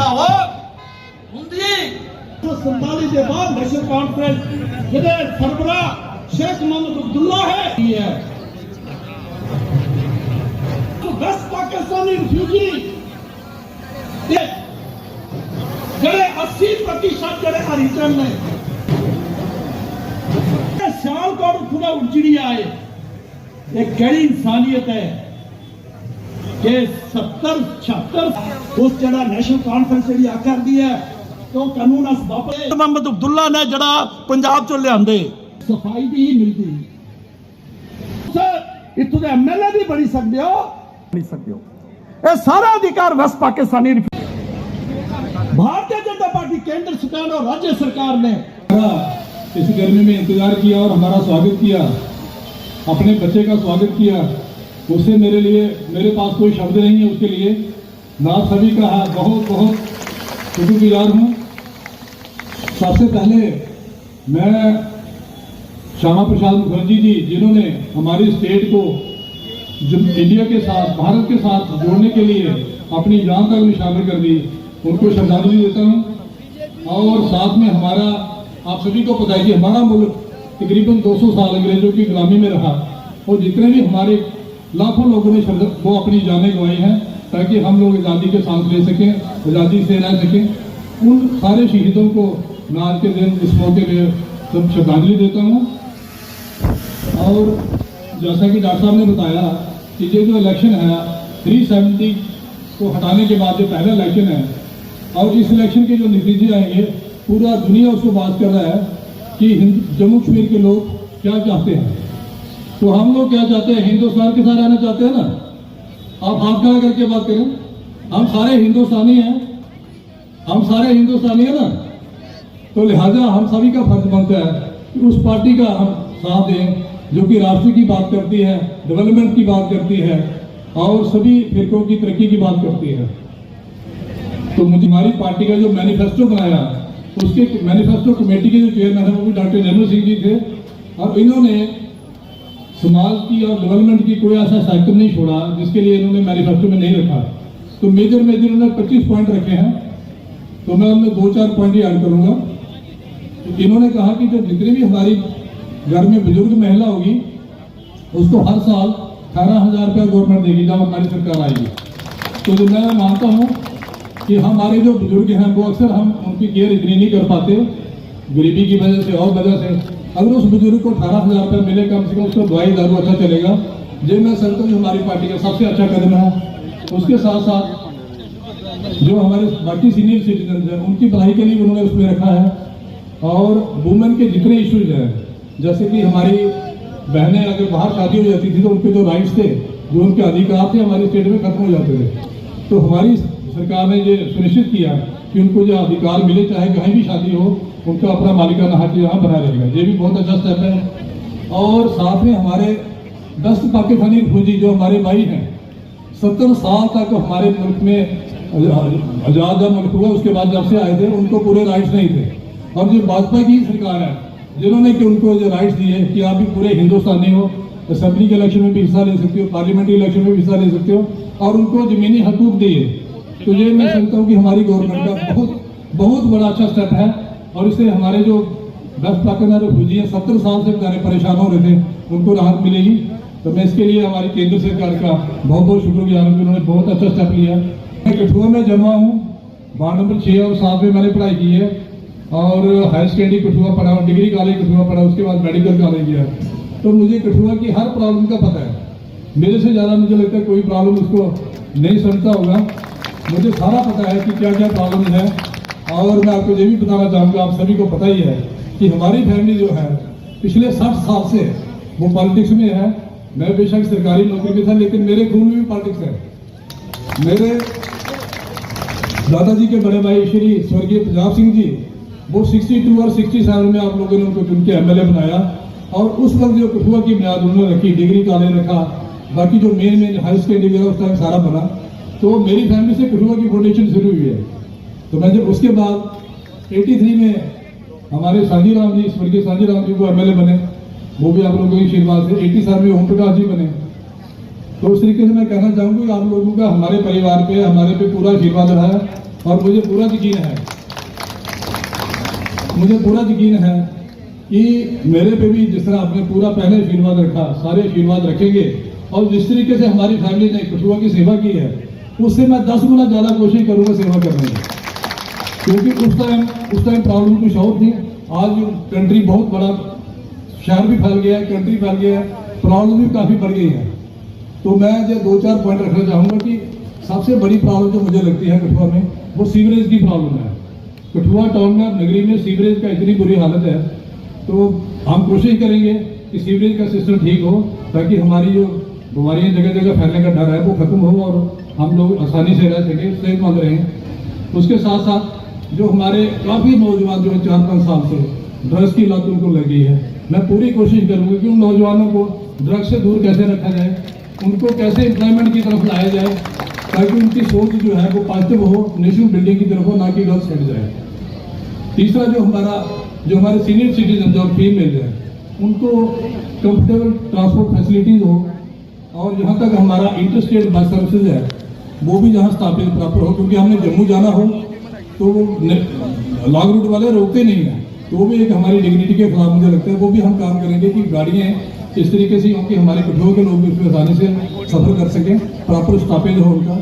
ਭਰਾਵਾ ਹੁੰਦੀ 47 के बाद नेशनल कॉन्फ्रेंस जिहदे सरबराह शेख मोहम्मद अब्दुल्ला है वेस्ट पाकिस्तानी रिफ्यूजी जड़े 80% जड़े हरिजन ने सियालकोट पूरा उजड़ी आए एक कड़ी इंसानियत है कि 70-76 उस जड़ा नेशनल कॉन्फ्रेंस जी आकर दी है तो कानून मोहम्मद अब्दुल्ला ने जड़ा पंजाब चो लिया सफाई भी ही मिलती इतों के MLA भी बनी सकते हो ये सारा अधिकार वेस्ट पाकिस्तानी भारतीय जनता पार्टी केंद्र सरकार और राज्य सरकार ने इस गर्मी में इंतजार किया और हमारा स्वागत किया, अपने बच्चे का स्वागत किया। उससे मेरे पास कोई शब्द नहीं है उसके लिए। मैं आप सभी का बहुत बहुत शुक्रगुजार हूँ। सबसे पहले मैं श्यामा प्रसाद मुखर्जी जी जिन्होंने हमारी स्टेट को इंडिया के साथ भारत के साथ जोड़ने के लिए अपनी जान तक में शामिल कर दी, उनको श्रद्धांजलि देता हूँ। और साथ में हमारा आप सभी को पता है कि हमारा मुल्क तकरीबन 200 साल अंग्रेजों की गुलामी में रहा और जितने भी हमारे लाखों लोगों ने वो अपनी जानें गंवाई हैं ताकि हम लोग आज़ादी के सांस ले सकें, आज़ादी से रह सकें। उन सारे शहीदों को मैं आज के दिन इस मौके पर सब श्रद्धांजलि देता हूँ। और जैसा कि डॉक्टर साहब ने बताया कि ये जो इलेक्शन है 370 को हटाने के बाद जो पहला इलेक्शन है और इस इलेक्शन के जो नतीजे आएंगे पूरा दुनिया उसको बात कर रहा है कि जम्मू कश्मीर के लोग क्या चाहते हैं। तो हम लोग क्या चाहते हैं, हिंदुस्तान के साथ रहना चाहते हैं ना। आप हाथ खड़ा करके बात करें, हम सारे हिंदुस्तानी हैं, हम सारे हिंदुस्तानी हैं ना। तो लिहाजा हम सभी का फर्ज बनता है कि उस पार्टी का हम साथ दें जो कि राष्ट्र की बात करती है, डेवलपमेंट की बात करती है और सभी फिरकों की तरक्की की बात करती है। तो मुझे हमारी पार्टी का जो मैनिफेस्टो बनाया उसके मैनिफेस्टो कमेटी के जो चेयरमैन है वो भी डॉक्टर निर्मल सिंह जी थे और इन्होंने समाज की और डेवलपमेंट की कोई ऐसा सेक्टर नहीं छोड़ा जिसके लिए इन्होंने मैनिफेस्टो में नहीं रखा। तो मेजर इन्होंने 25 पॉइंट रखे हैं, तो मैं उनमें 2-4 पॉइंट ही ऐड करूंगा। तो इन्होंने कहा कि जो जितनी भी हमारी घर में बुजुर्ग महिला होगी उसको हर साल 18,000 रुपया गवर्नमेंट देगी जब हमारी सरकार आएगी। तो जो मैं मानता हूँ कि हमारे जो बुजुर्ग हैं वो अक्सर हम उनकी केयर इतनी नहीं कर पाते गरीबी की वजह से और वजह से। अगर उस बुजुर्ग को 18,000 रुपये मिले कम से कम उसको दवाई दारू अच्छा चलेगा। जो मैं समझता हूँ हमारी पार्टी का सबसे अच्छा कदम है। उसके साथ साथ जो हमारे बाकी सीनियर सिटीजन हैं उनकी भलाई के लिए उन्होंने उसमें रखा है। और वुमेन के जितने इश्यूज हैं जैसे कि हमारी बहनें अगर बाहर शादी हो जाती थी तो उनके जो राइट्स थे, जो उनके अधिकार थे हमारी स्टेट में खत्म हो जाते थे। तो हमारी सरकार ने ये सुनिश्चित किया कि उनको जो अधिकार मिले चाहे कहीं भी शादी हो उनका अपना मालिकाना हक यहाँ बना रहेगा। ये भी बहुत अच्छा स्टेप है। और साथ में हमारे 10 पाकिस्तानी फौजी जो हमारे भाई हैं 70 साल तक हमारे मुल्क में आज़ाद जब मुल्क हुआ उसके बाद जब से आए थे उनको पूरे राइट्स नहीं थे। और जो भाजपा की सरकार है जिन्होंने कि उनको जो राइट्स दिए कि आप भी पूरे हिंदुस्तानी हो, असेंबली के इलेक्शन में भी हिस्सा ले सकते हो, पार्लियामेंट्री इलेक्शन में भी हिस्सा ले सकते हो और उनको जमीनी हकूक दिए। तो ये मैं समझता हूँ कि हमारी गवर्नमेंट का बहुत बड़ा अच्छा स्टेप है। और इससे हमारे जो वेस्ट पाकिस्तान फौजी हैं 70 साल से बेचारे परेशान हो रहे थे उनको राहत मिलेगी। तो मैं इसके लिए हमारी केंद्र सरकार का बहुत शुक्रगुजार हूँ कि उन्होंने बहुत अच्छा स्टेप लिया। मैं कठुआ में जमा हूँ, वार्ड नंबर 6 और 7 में मैंने पढ़ाई की है और हायर सेकेंडरी कठुआ पढ़ा, डिग्री कॉलेज कठुआ पढ़ा, उसके बाद मेडिकल कॉलेज गया। तो मुझे कठुआ की हर प्रॉब्लम का पता है। मेरे से ज़्यादा मुझे लगता है कोई प्रॉब्लम उसको नहीं समझता होगा। मुझे सारा पता है कि क्या क्या प्रॉब्लम है। और मैं आपको ये भी बताना चाहूँगा, आप सभी को पता ही है कि हमारी फैमिली जो है पिछले 60 साल से वो पॉलिटिक्स में है। मैं बेशक सरकारी नौकरी में था लेकिन मेरे खून में भी पॉलिटिक्स है। मेरे दादाजी के बड़े भाई श्री स्वर्गीय पंजाब सिंह जी वो 62 और 67 में आप लोगों ने उनको चुन के MLA बनाया और उस वक्त जो कठुआ की बुनियाद उन्होंने रखी, डिग्री कॉलेज रखा, बाकी जो मेन हाई सेकेंडरी उस टाइम सारा बना। तो मेरी फैमिली से कठुआ की फाउंडेशन शुरू हुई है। तो मैं जब उसके बाद 83 में हमारे सांझी राम जी, स्वर्गीय सांझी राम जी को MLA बने, वो भी आप लोगों की आशीर्वाद से। 87 में ओम प्रकाश जी बने। तो उस तरीके से मैं कहना चाहूँगा कि आप लोगों का हमारे परिवार पे, हमारे पे पूरा आशीर्वाद रहा है और मुझे पूरा यकीन है कि मेरे पे भी जिस तरह आपने पूरा पहले आशीर्वाद रखा, सारे आशीर्वाद रखेंगे। और जिस तरीके से हमारी फैमिली ने कठुआ की सेवा की है, उससे मैं 10 गुना ज़्यादा कोशिश करूँगा सेवा करने की, क्योंकि उस टाइम प्रॉब्लम कुछ और थी। आज कंट्री बहुत बड़ा, शहर भी फैल गया है, कंट्री फैल गया है, प्रॉब्लम भी काफ़ी बढ़ गई है। तो मैं जो 2-4 पॉइंट रखना चाहूँगा कि सबसे बड़ी प्रॉब्लम जो मुझे लगती है कठुआ में, वो सीवरेज की प्रॉब्लम है। कठुआ टाउन में, नगरी में सीवरेज का इतनी बुरी हालत है, तो हम कोशिश करेंगे कि सीवरेज का सिस्टम ठीक हो, ताकि हमारी जो बीमारियाँ जगह जगह फैलने का डर है वो खत्म हो और हम लोग आसानी से रह सकें, सेहतमंद रहें। उसके साथ साथ जो हमारे काफ़ी नौजवान जो है 4-5 साल से ड्रग्स की लत उनको लगी है, मैं पूरी कोशिश करूँगी कि उन नौजवानों को ड्रग्स से दूर कैसे रखा जाए, उनको कैसे एम्प्लॉयमेंट की तरफ लाया जाए, ताकि उनकी सोच जो है वो पॉजिटिव हो, नेशन बिल्डिंग की तरफ हो, ना कि गलत साइड जाए। तीसरा जो हमारे सीनियर सिटीजन और फीमेल है, उनको कंफर्टेबल ट्रांसपोर्ट फैसिलिटीज़ हो, और यहाँ तक हमारा इंटरस्टेट बस सर्विसेज है वो भी जहाँ स्थापित प्रॉपर हो, क्योंकि हमने जम्मू जाना हो तो वो लॉन्ग रूट वाले रोकते नहीं हैं, तो वो भी एक हमारी डिग्निटी के खिलाफ मुझे लगता है। वो भी हम काम करेंगे कि गाड़ियाँ इस तरीके से हों कि हमारे कठुआ के लोग भी उसमें आसानी से सफ़र कर सकें, प्रॉपर स्टॉपेज हो उनका।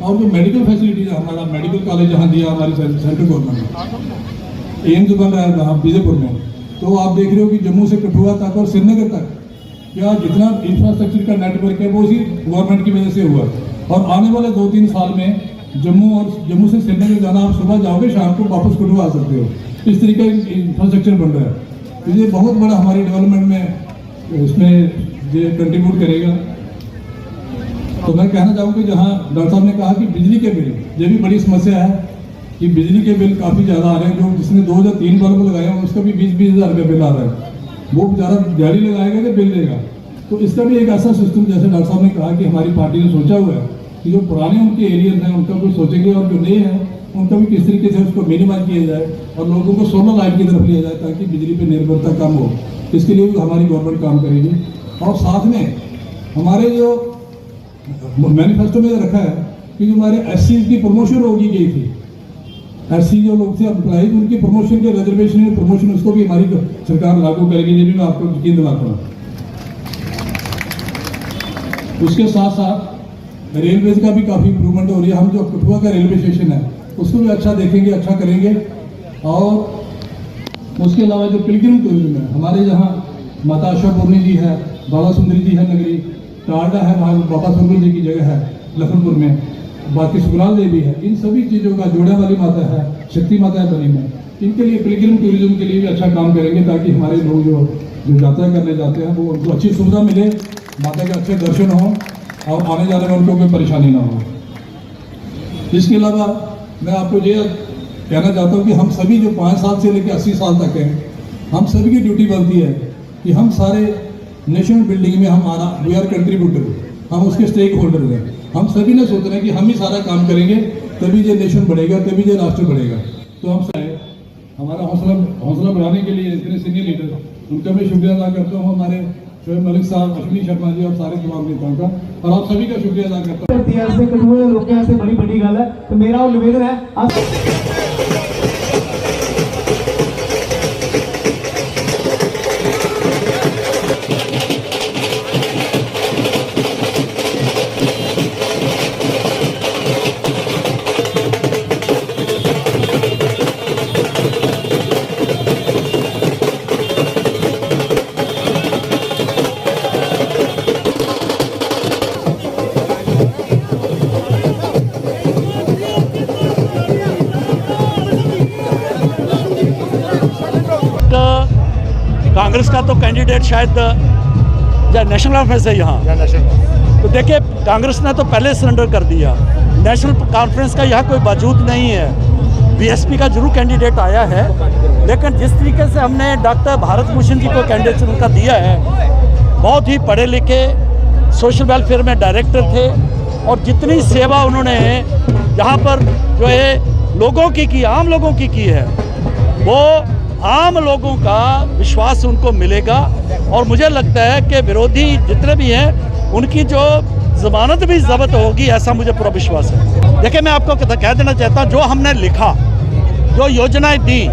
और जो मेडिकल फैसिलिटीज़ है, हमारा मेडिकल कॉलेज जहाँ दिया हमारी सेंट्रल गवर्नमेंट ने, एम्स बन रहा है वहाँ बीजेपुर में, तो आप देख रहे हो कि जम्मू से कठुआ तक और श्रीनगर तक क्या जितना इंफ्रास्ट्रक्चर का नेटवर्क है वो उसी गवर्नमेंट की वजह से हुआ। और आने वाले 2-3 साल में जम्मू से श्रीनगर जाना, आप सुबह जाओगे शाम को वापस कठुआ आ सकते हो, इस तरीके का इंफ्रास्ट्रक्चर बन रहा है। तो ये बहुत बड़ा हमारी डेवलपमेंट में इसमें ये कंट्रीब्यूट करेगा। तो मैं कहना चाहूँगा कि जहाँ डॉक्टर साहब ने कहा कि बिजली के बिल, ये भी बड़ी समस्या है कि बिजली के बिल काफ़ी ज़्यादा आ रहे हैं। जो जिसने 2 या 3 बल्ब लगाए हैं उसका भी 20-20 हज़ार रुपये बिल आ रहा है, वो बेचारा गाड़ी लगाएगा कि बिल देगा। तो इसका भी एक ऐसा सिस्टम, जैसे डॉक्टर साहब ने कहा कि हमारी पार्टी ने सोचा हुआ है कि जो पुराने उनके एरियाज हैं उनका कुछ सोचेंगे, और जो नए हैं उनका भी किस तरीके से उसको मिनिमाइज किया जाए और लोगों को सोलर लाइट की तरफ लिया जाए, ताकि बिजली पर निर्भरता कम हो। इसके लिए भी हमारी गवर्नमेंट काम करेगी। और साथ में हमारे जो मैनिफेस्टो में रखा है कि जो हमारे SC की प्रमोशन होगी गई थी, SC जो लोग थे एम्प्लॉय, उनकी प्रमोशन के रिजर्वेशन प्रमोशन उसको भी हमारी सरकार लागू करेगी, ये भी मैं आपको यकीन दिलाता हूँ। उसके साथ साथ रेलवेज का भी काफ़ी इंप्रूवमेंट हो रही है। हम जो कठुआ का रेलवे स्टेशन है उसको भी अच्छा देखेंगे, अच्छा करेंगे। और उसके अलावा जो पिलग्रिम टूरिज्म है, हमारे यहाँ माता आशापूर्णी जी है, बाबा सुंदरी जी है नगरी, टारडा है, वहाँ बाबा सुंदर जी की जगह है लखनपुर में, बाकी सुखलाल देवी है, इन सभी चीज़ों का, जोड़ा वाली माता है, शक्ति माता है बनी में, इनके लिए पिलग्रिम टूरिज्म के लिए भी अच्छा काम करेंगे, ताकि हमारे लोग जो यात्रा करने जाते हैं वो उनको अच्छी सुविधा मिले, माता के अच्छे दर्शन हों और आने जाने में उनको कोई परेशानी ना हो। इसके अलावा मैं आपको ये कहना चाहता हूँ कि हम सभी जो 5 साल से लेकर 80 साल तक हैं, हम सभी की ड्यूटी बनती है कि हम सारे नेशनल बिल्डिंग में हमारा वी आर कंट्रीब्यूटर, हम उसके स्टेक होल्डर हैं। हम सभी ने सोचना है कि हम ही सारा काम करेंगे, तभी ये नेशन बढ़ेगा, तभी ये राष्ट्र बढ़ेगा। तो हम हमारा हौसला बढ़ाने के लिए इतने सीनियर लीडर, उनका मैं शुक्रिया अदा करता हूँ, हमारे शोएब मलिक साहब, अश्विनी शर्मा जी और सारे तमाम नेताओं का, और आप सभी का शुक्रिया अदा करता हूँ। बड़ी गल है, तो मेरा निवेदन है कांग्रेस का तो कैंडिडेट शायद नेशनल कॉन्फ्रेंस है यहाँ, तो देखिए कांग्रेस ने तो पहले सरेंडर कर दिया, नेशनल कॉन्फ्रेंस का यहाँ कोई वजूद नहीं है। बीएसपी का जरूर कैंडिडेट आया है, लेकिन जिस तरीके से हमने डॉक्टर भारत भूषण जी को कैंडिडेट उनका दिया है, बहुत ही पढ़े लिखे, सोशल वेलफेयर में डायरेक्टर थे, और जितनी सेवा उन्होंने यहाँ पर जो है लोगों की आम लोगों की है, वो आम लोगों का विश्वास उनको मिलेगा। और मुझे लगता है कि विरोधी जितने भी हैं उनकी जो जमानत भी जब्त होगी, ऐसा मुझे पूरा विश्वास है। देखिए, मैं आपको कह देना चाहता हूँ, जो हमने लिखा, जो योजनाएं दी,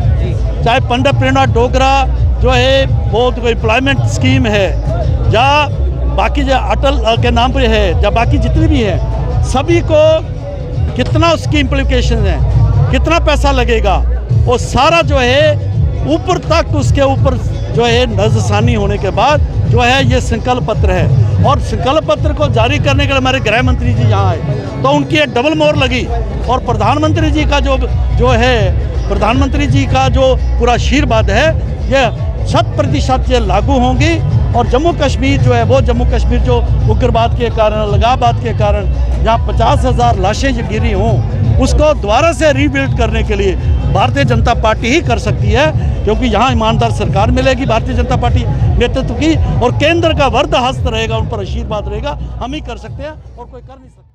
चाहे पंडरप्रेरणा डोगरा जो है वो तो एम्प्लॉयमेंट स्कीम है, या बाकी जो अटल के नाम पे है, या बाकी जितनी भी है, सभी को कितना उसकी इम्प्लीकेशन है, कितना पैसा लगेगा, वो सारा जो है ऊपर तक उसके ऊपर जो है नज़रसानी होने के बाद जो है ये संकल्प पत्र है। और संकल्प पत्र को जारी करने के लिए हमारे गृह मंत्री जी यहाँ आए तो उनकी एक डबल मोहर लगी, और प्रधानमंत्री जी का जो है प्रधानमंत्री जी का जो पूरा आशीर्वाद है, ये 100% ये लागू होंगी। और जम्मू कश्मीर जो है वो जम्मू कश्मीर जो उग्रवाद के कारण, अलगाववाद के कारण जहाँ 50,000 लाशें जो गिरी हों, उसको दोबारा से रीबिल्ड करने के लिए भारतीय जनता पार्टी ही कर सकती है, क्योंकि यहाँ ईमानदार सरकार मिलेगी भारतीय जनता पार्टी नेतृत्व की, और केंद्र का वर्द हस्त रहेगा, उन पर आशीर्वाद रहेगा। हम ही कर सकते हैं और कोई कर नहीं सकता।